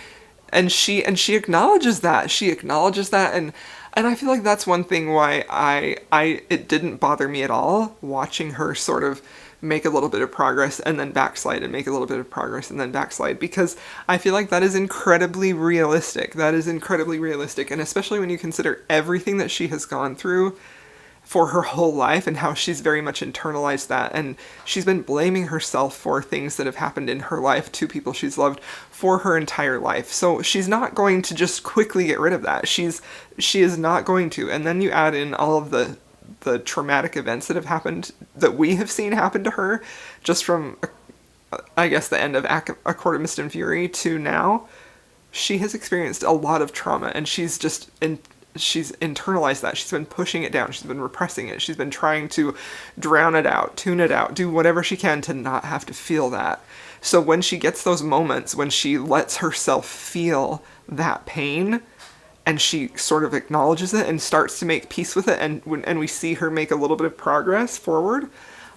and she acknowledges that. She acknowledges that, and I feel like that's one thing why it didn't bother me at all watching her sort of make a little bit of progress and then backslide, and make a little bit of progress and then backslide, because I feel like that is incredibly realistic. That is incredibly realistic, and especially when you consider everything that she has gone through for her whole life and how she's very much internalized that, and she's been blaming herself for things that have happened in her life to people she's loved for her entire life. So she's not going to just quickly get rid of that. She is not going to. And then you add in all of the traumatic events that have happened, that we have seen happen to her, just from, I guess, the end of A Court of Mist and Fury to now. She has experienced a lot of trauma, and she's internalized that. She's been pushing it down. She's been repressing it. She's been trying to drown it out, tune it out, do whatever she can to not have to feel that. So when she gets those moments, when she lets herself feel that pain, and she sort of acknowledges it and starts to make peace with it, and we see her make a little bit of progress forward,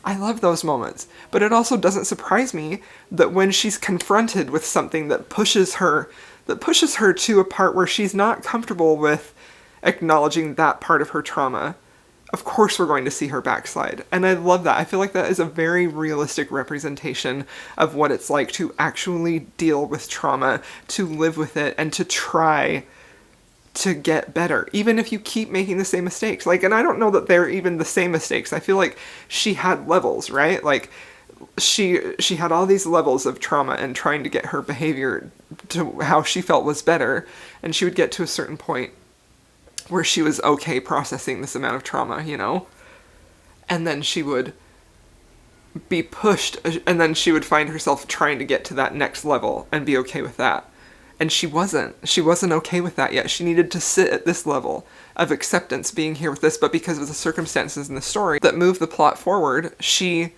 I love those moments. But it also doesn't surprise me that when she's confronted with something that pushes her to a part where she's not comfortable with acknowledging that part of her trauma, of course we're going to see her backslide. And I love that. I feel like that is a very realistic representation of what it's like to actually deal with trauma, to live with it, and to try to get better, even if you keep making the same mistakes. Like, and I don't know that they're even the same mistakes. I feel like she had levels, right? Like, she had all these levels of trauma and trying to get her behavior to how she felt was better, and she would get to a certain point where she was okay processing this amount of trauma, you know? And then she would be pushed, and then she would find herself trying to get to that next level and be okay with that. And she wasn't okay with that yet. She needed to sit at this level of acceptance, being here with this, but because of the circumstances in the story that move the plot forward, she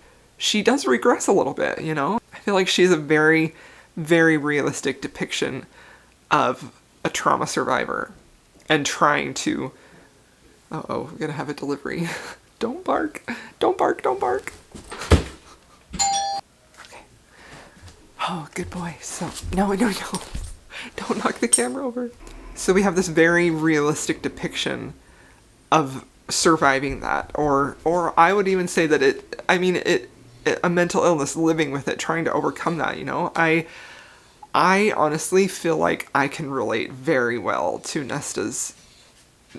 does regress a little bit, you know? I feel like she's a very, very realistic depiction of a trauma survivor and trying to... Uh-oh, we're gonna have a delivery. Don't bark. Don't bark, don't bark. Okay. Oh, good boy. So, no. Don't knock the camera over. So we have this very realistic depiction of surviving that, or I would even say that a mental illness, living with it, trying to overcome that, you know? I honestly feel like I can relate very well to Nesta's,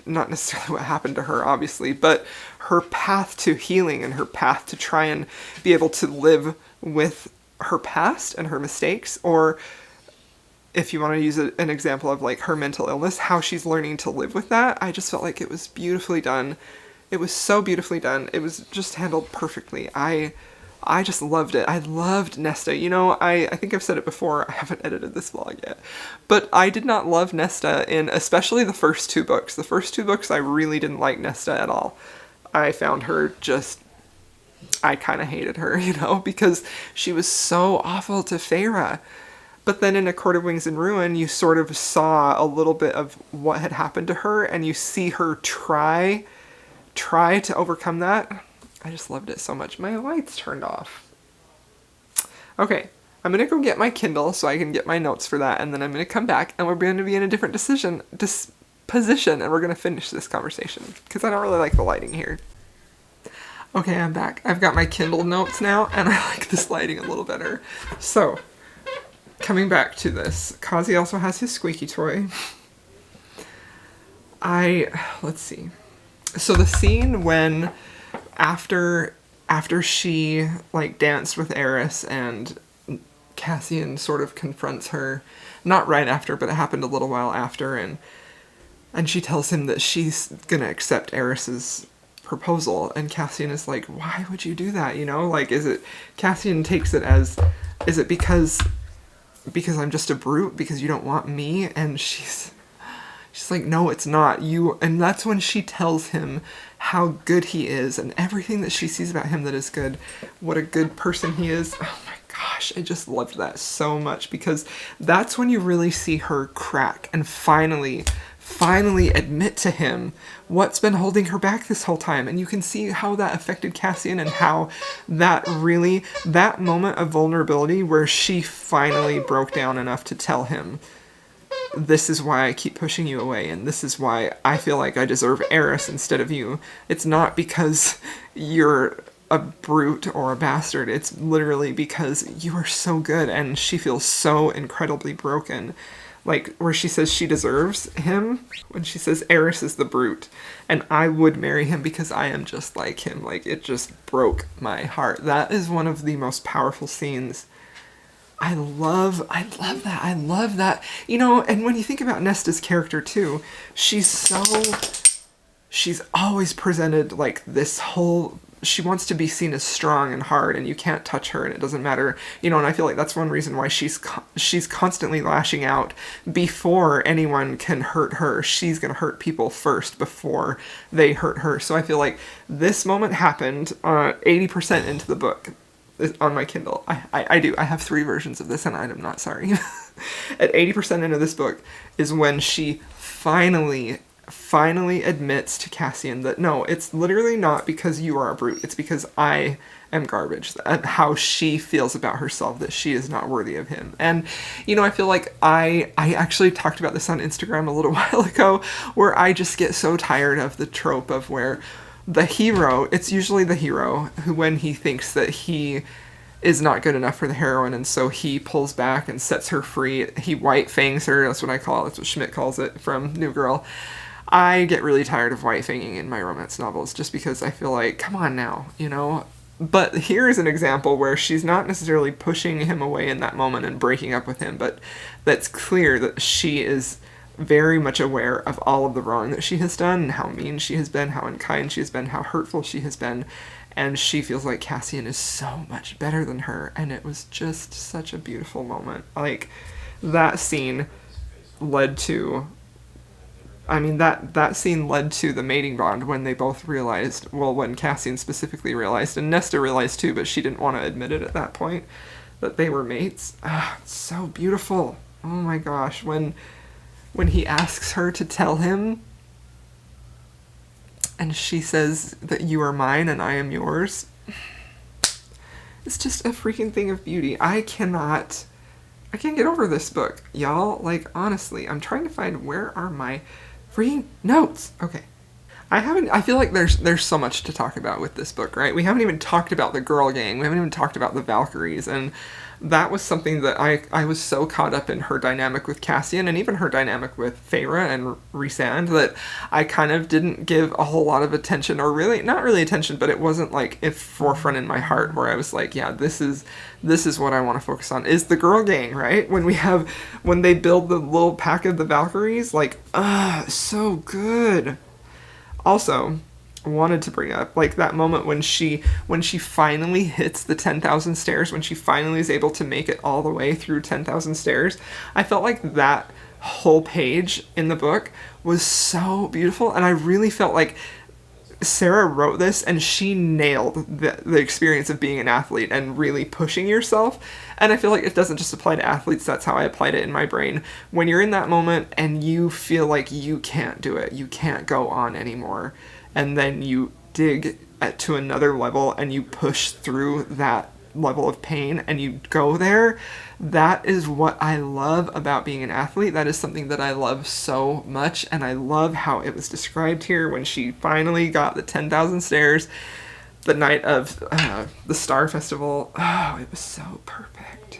not necessarily what happened to her, obviously, but her path to healing and her path to try and be able to live with her past and her mistakes, or if you want to use an example of like her mental illness, how she's learning to live with that. I just felt like it was beautifully done. It was so beautifully done. It was just handled perfectly. I just loved it. I loved Nesta. You know, I think I've said it before. I haven't edited this vlog yet. But I did not love Nesta in especially the first two books. The first two books, I really didn't like Nesta at all. I found her just... I kind of hated her, you know, because she was so awful to Feyre. But then in A Court of Wings and Ruin, you sort of saw a little bit of what had happened to her, and you see her try try to overcome that. I just loved it so much. My lights turned off. Okay, I'm going to go get my Kindle so I can get my notes for that, and then I'm going to come back, and we're going to be in a different position, and we're going to finish this conversation, because I don't really like the lighting here. Okay, I'm back. I've got my Kindle notes now, and I like this lighting a little better. So, coming back to this, Kazi also has his squeaky toy. Let's see. So the scene when, after she, like, danced with Eris and Cassian sort of confronts her, not right after, but it happened a little while after, and she tells him that she's gonna accept Eris's proposal, and Cassian is like, why would you do that, you know? Like, Cassian takes it as, is it because I'm just a brute, because you don't want me? And she's like, no, it's not. And that's when she tells him how good he is, and everything that she sees about him that is good, what a good person he is. Oh my gosh, I just loved that so much, because that's when you really see her crack and finally admit to him what's been holding her back this whole time. And you can see how that affected Cassian, and how that moment of vulnerability where she finally broke down enough to tell him, this is why I keep pushing you away, and this is why I feel like I deserve Eris instead of you. It's not because you're a brute or a bastard. It's literally because you are so good, and she feels so incredibly broken. Like, where she says she deserves him, when she says Eris is the brute, and I would marry him because I am just like him. Like, it just broke my heart. That is one of the most powerful scenes. I love that. I love that. You know, and when you think about Nesta's character too, she's always presented like this whole, she wants to be seen as strong and hard, and you can't touch her, and it doesn't matter, you know. And I feel like that's one reason why she's constantly lashing out before anyone can hurt her. She's gonna hurt people first before they hurt her. So I feel like this moment happened 80% into the book on my Kindle. I do. I have 3 versions of this, and I'm not sorry. At 80% into this book is when she finally admits to Cassian that no, it's literally not because you are a brute, it's because I am garbage. How she feels about herself, that she is not worthy of him. And, you know, I feel like I actually talked about this on Instagram a little while ago, where I just get so tired of the trope of where the hero, it's usually the hero who, when he thinks that he is not good enough for the heroine, and so he pulls back and sets her free, he white fangs her, that's what I call it, that's what Schmidt calls it from New Girl. I get really tired of white fanging in my romance novels, just because I feel like, come on now, you know? But here is an example where she's not necessarily pushing him away in that moment and breaking up with him, but that's clear that she is very much aware of all of the wrong that she has done, and how mean she has been, how unkind she has been, how hurtful she has been, and she feels like Cassian is so much better than her, and it was just such a beautiful moment. Like, that scene led to, that scene led to the mating bond, when they both realized, well, when Cassian specifically realized, and Nesta realized too, but she didn't want to admit it at that point, that they were mates. It's so beautiful. Oh my gosh, when he asks her to tell him, and she says that you are mine and I am yours, it's just a freaking thing of beauty. I can't get over this book, y'all. Like, honestly, I'm trying to find, where are my freaking notes? Okay. I feel like there's so much to talk about with this book, right? We haven't even talked about the girl gang. We haven't even talked about the Valkyries, and that was something that I was so caught up in, her dynamic with Cassian, and even her dynamic with Feyre and Rhysand, that I kind of didn't give a whole lot of attention, or really, not really attention, but it wasn't like a forefront in my heart where I was like, yeah, this is what I want to focus on, is the girl gang, right? When they build the little pack of the Valkyries, like, so good. Also, wanted to bring up, like, that moment when she finally hits the 10,000 stairs, when she finally is able to make it all the way through 10,000 stairs. I felt like that whole page in the book was so beautiful, and I really felt like Sarah wrote this and she nailed the experience of being an athlete and really pushing yourself. And I feel like it doesn't just apply to athletes, that's how I applied it in my brain. When you're in that moment and you feel like you can't do it, you can't go on anymore, and then you dig to another level and you push through that level of pain and you go there. That is what I love about being an athlete. That is something that I love so much, and I love how it was described here when she finally got the 10,000 stairs the night of the Star Festival. Oh, it was so perfect.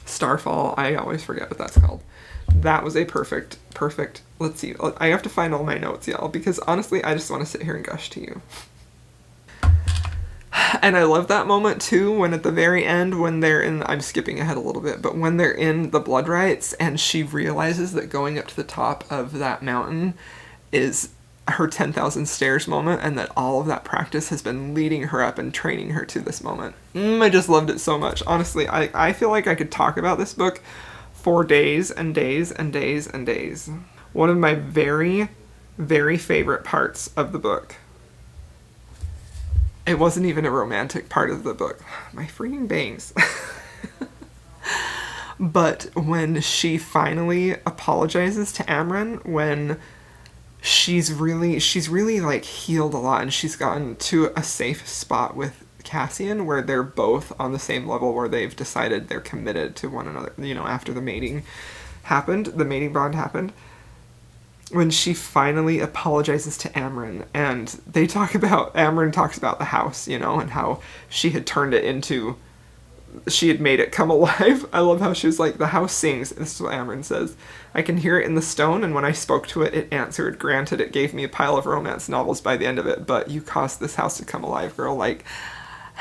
Starfall, I always forget what that's called. That was a perfect, let's see, I have to find all my notes, y'all, because honestly, I just want to sit here and gush to you. And I love that moment too, when at the very end, when they're in, I'm skipping ahead a little bit, but when they're in the blood rites and she realizes that going up to the top of that mountain is her 10,000 stairs moment, and that all of that practice has been leading her up and training her to this moment. I just loved it so much. Honestly, I feel like I could talk about this book for days and days and days and days. One of my very, very favorite parts of the book, it wasn't even a romantic part of the book. My freaking bangs. But when she finally apologizes to Amren, when she's really like healed a lot and she's gotten to a safe spot with Cassian where they're both on the same level, where they've decided they're committed to one another, you know, after the mating bond happened. When she finally apologizes to Amren, and Amren talks about the house, you know, and how she had made it come alive. I love how she was like, the house sings. This is what Amren says. I can hear it in the stone, and when I spoke to it, it answered. Granted, it gave me a pile of romance novels by the end of it, but you caused this house to come alive, girl. Like,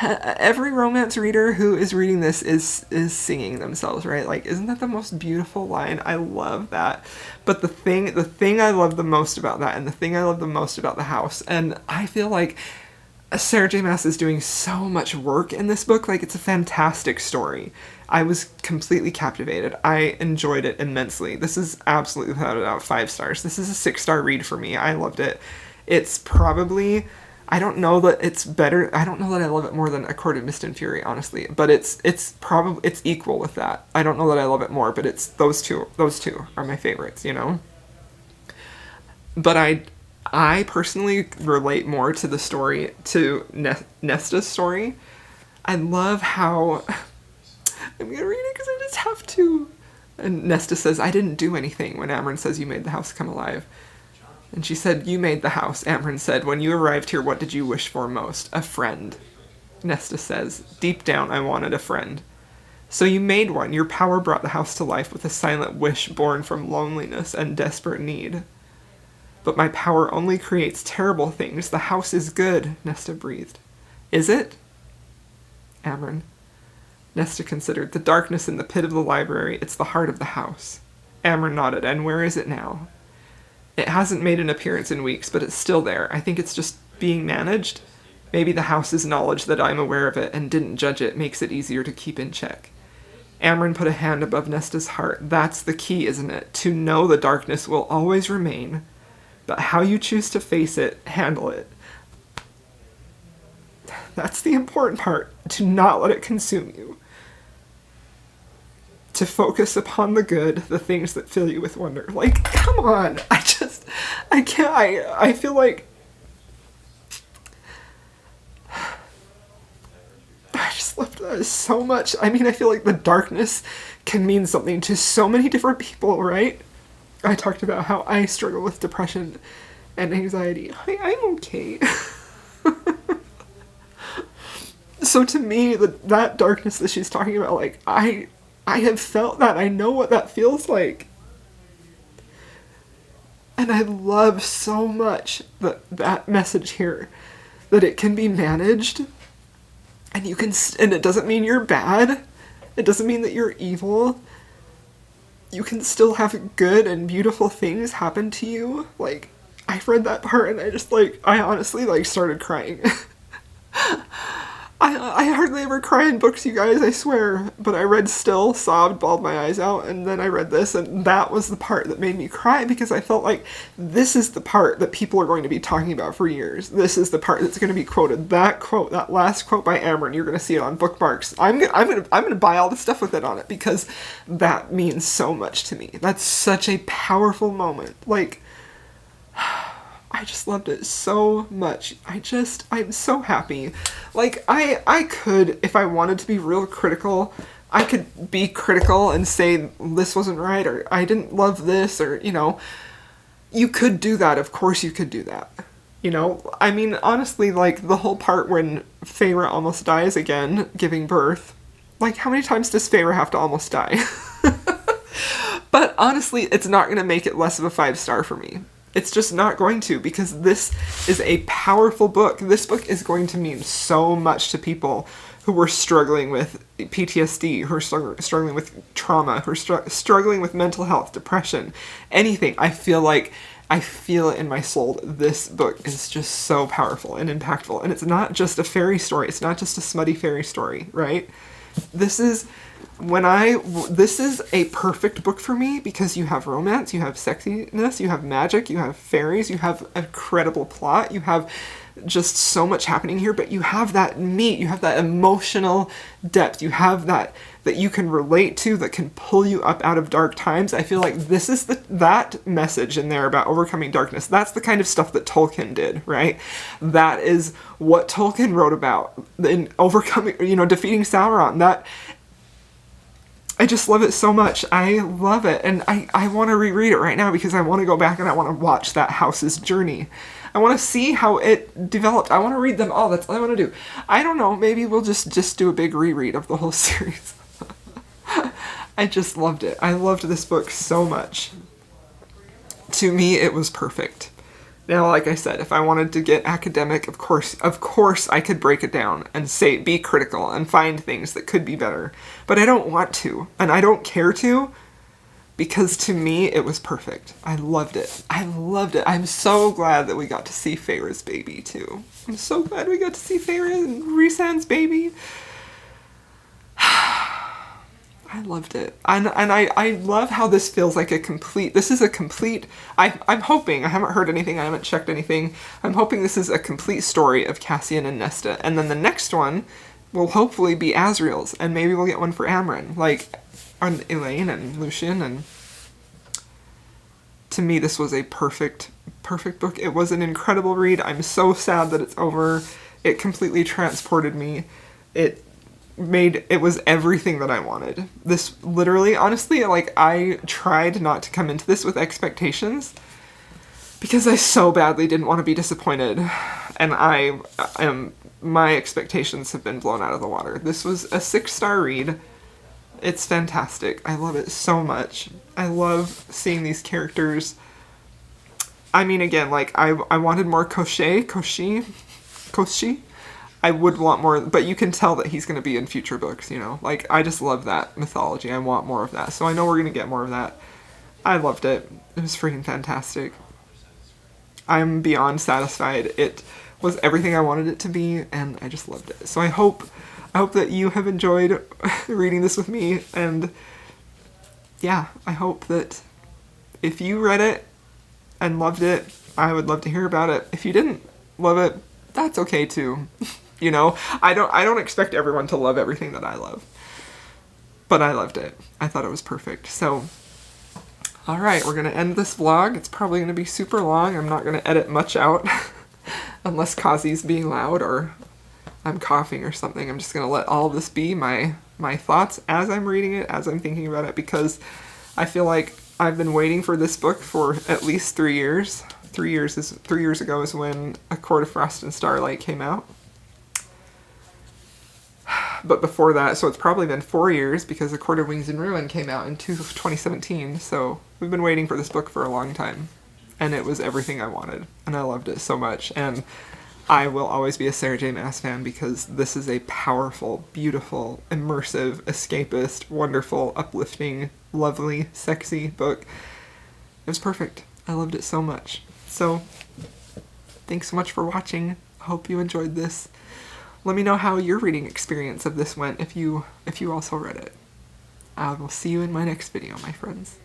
every romance reader who is reading this is singing themselves, right? Like, isn't that the most beautiful line? I love that. But the thing I love the most about that, and the thing I love the most about the house, and I feel like Sarah J. Maas is doing so much work in this book. Like, it's a fantastic story. I was completely captivated. I enjoyed it immensely. This is absolutely, without a doubt, 5 stars. This is a 6-star read for me. I loved it. It's probably, I don't know that it's better. I don't know that I love it more than A Court of Mist and Fury, honestly. But it's equal with that. I don't know that I love it more, but it's those two are my favorites, you know? But I personally relate more to the story, to Nesta's story. I love how, I'm going to read it because I just have to. And Nesta says, I didn't do anything, when Amren says, you made the house come alive. And she said, you made the house. Amren said, when you arrived here, what did you wish for most? A friend. Nesta says, deep down, I wanted a friend. So you made one. Your power brought the house to life with a silent wish born from loneliness and desperate need. But my power only creates terrible things. The house is good, Nesta breathed. Is it? Amren. Nesta considered. The darkness in the pit of the library, it's the heart of the house. Amren nodded. And where is it now? It hasn't made an appearance in weeks, but it's still there. I think it's just being managed. Maybe the house's knowledge that I'm aware of it and didn't judge it makes it easier to keep in check. Amren put a hand above Nesta's heart. That's the key, isn't it? To know the darkness will always remain. But how you choose to face it, handle it. That's the important part. To not let it consume you. To focus upon the good, the things that fill you with wonder. Like, come on. I feel like I just love that so much. I mean, I feel like the darkness can mean something to so many different people, right? I talked about how I struggle with depression and anxiety. I'm okay. So to me, that darkness that she's talking about, like, I have felt that. I know what that feels like. And I love so much that message here, that it can be managed, and and it doesn't mean you're bad. It doesn't mean that you're evil. You can still have good and beautiful things happen to you. Like, I read that part and I honestly, started crying. I hardly ever cry in books, you guys, I swear. But I read Still, sobbed, bawled my eyes out, and then I read this, and that was the part that made me cry, because I felt like this is the part that people are going to be talking about for years. This is the part that's going to be quoted. That quote, that last quote by Amren, you're going to see it on bookmarks. I'm gonna buy all the stuff with it on it, because that means so much to me. That's such a powerful moment. Like, I just loved it so much. I'm so happy. Like, I could, if I wanted to be real critical, I could be critical and say this wasn't right, or I didn't love this, or, you know, you could do that. Of course you could do that. You know, I mean, honestly, like, the whole part when Feyre almost dies again, giving birth, like, how many times does Feyre have to almost die? But honestly, it's not going to make it less of a 5-star for me. It's just not going to, because this is a powerful book. This book is going to mean so much to people who were struggling with PTSD, who are struggling with trauma, who are struggling with mental health, depression, anything. I feel it in my soul. This book is just so powerful and impactful. And it's not just a fairy story. It's not just a smutty fairy story, right? This is a perfect book for me, because you have romance, you have sexiness, you have magic, you have fairies, you have a credible plot, you have just so much happening here, but you have that meat, you have that emotional depth, you have that you can relate to, that can pull you up out of dark times. I feel like this is that message in there about overcoming darkness. That's the kind of stuff that Tolkien did, right? That is what Tolkien wrote about in overcoming, you know, defeating Sauron. That, I just love it so much. I love it. And I want to reread it right now, because I want to go back and I want to watch that house's journey. I want to see how it developed. I want to read them all. That's all I want to do. I don't know. Maybe we'll just do a big reread of the whole series. I just loved it. I loved this book so much. To me, it was perfect. Now, like I said, if I wanted to get academic, of course I could break it down and be critical and find things that could be better. But I don't want to, and I don't care to, because to me, it was perfect. I loved it. I loved it. I'm so glad that we got to see Feyre's baby, too. I'm so glad we got to see Feyre and Rhysand's baby. I loved it. And I love how this feels like I'm hoping, I haven't heard anything, I haven't checked anything, I'm hoping this is a complete story of Cassian and Nesta, and then the next one will hopefully be Asriel's, and maybe we'll get one for Amren, like, on Elaine and Lucien, and to me this was a perfect book. It was an incredible read. I'm so sad that it's over. It completely transported me. It was everything that I wanted. This literally, honestly, like, I tried not to come into this with expectations, because I so badly didn't want to be disappointed, and my expectations have been blown out of the water. This was a 6-star read. It's fantastic. I love it so much. I love seeing these characters. I mean, again, like, I wanted more Koshi. I would want more, but you can tell that he's going to be in future books, you know? Like, I just love that mythology. I want more of that. So I know we're going to get more of that. I loved it. It was freaking fantastic. I'm beyond satisfied. It was everything I wanted it to be, and I just loved it. So I hope that you have enjoyed reading this with me, and yeah, I hope that if you read it and loved it, I would love to hear about it. If you didn't love it, that's okay too. You know, I don't expect everyone to love everything that I love, but I loved it. I thought it was perfect. So, all right, we're gonna end this vlog. It's probably gonna be super long. I'm not gonna edit much out unless Kazi's being loud or I'm coughing or something. I'm just gonna let all of this be my thoughts as I'm reading it, as I'm thinking about it, because I feel like I've been waiting for this book for at least 3 years. 3 years ago is when A Court of Frost and Starlight came out. But before that, so it's probably been 4 years, because A Court of Wings and Ruin came out in 2017. So we've been waiting for this book for a long time, and it was everything I wanted, and I loved it so much. And I will always be a Sarah J. Maas fan, because this is a powerful, beautiful, immersive, escapist, wonderful, uplifting, lovely, sexy book. It was perfect. I loved it so much. So, thanks so much for watching. I hope you enjoyed this. Let me know how your reading experience of this went if you also read it. I will see you in my next video, my friends.